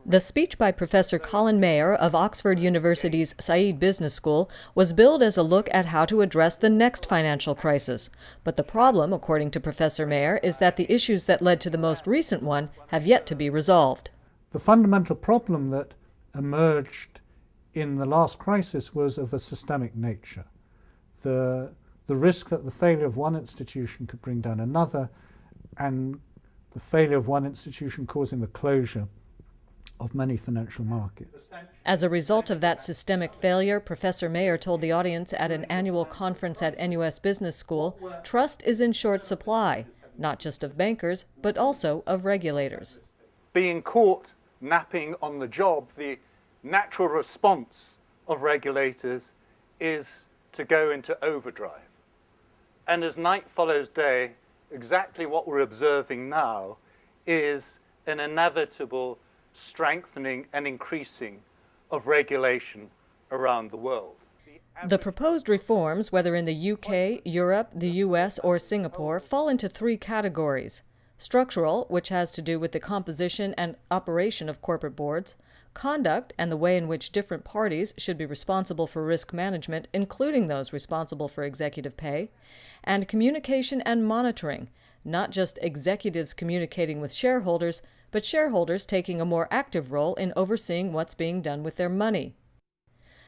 The speech by Professor Colin Mayer of Oxford University's Saïd Business School was billed as a look at how to address the next financial crisis. But the problem, according to Professor Mayer, is that the issues that led to the most recent one have yet to be resolved. The fundamental problem that emerged in the last crisis was of a systemic nature. The risk that the failure of one institution could bring down another, and the failure of one institution causing the closure of many financial markets. As a result of that systemic failure, Professor Mayer told the audience at an annual conference at NUS Business School, trust is in short supply, not just of bankers, but also of regulators. Being caught napping on the job, the natural response of regulators is to go into overdrive. And as night follows day, exactly what we're observing now is an inevitable strengthening and increasing of regulation around the world. The proposed reforms, whether in the UK, Europe, the US, or Singapore, fall into three categories. Structural, which has to do with the composition and operation of corporate boards, conduct and the way in which different parties should be responsible for risk management, including those responsible for executive pay, and communication and monitoring, not just executives communicating with shareholders, but shareholders taking a more active role in overseeing what's being done with their money.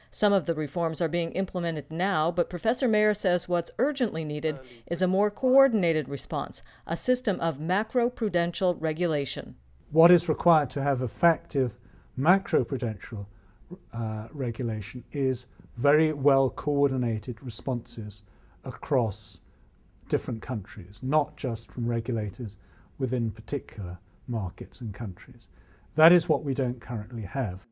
Some of the reforms are being implemented now, but Professor Mayer says what's urgently needed is a more coordinated response, a system of macroprudential regulation. What is required to have effective macroprudential regulation is very well coordinated responses across different countries, not just from regulators within particular markets and countries. That is what we don't currently have.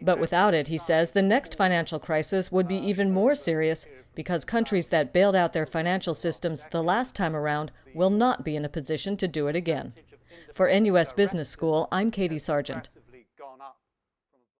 But without it, he says, the next financial crisis would be even more serious because countries that bailed out their financial systems the last time around will not be in a position to do it again. For NUS Business School, I'm Katie Sargent.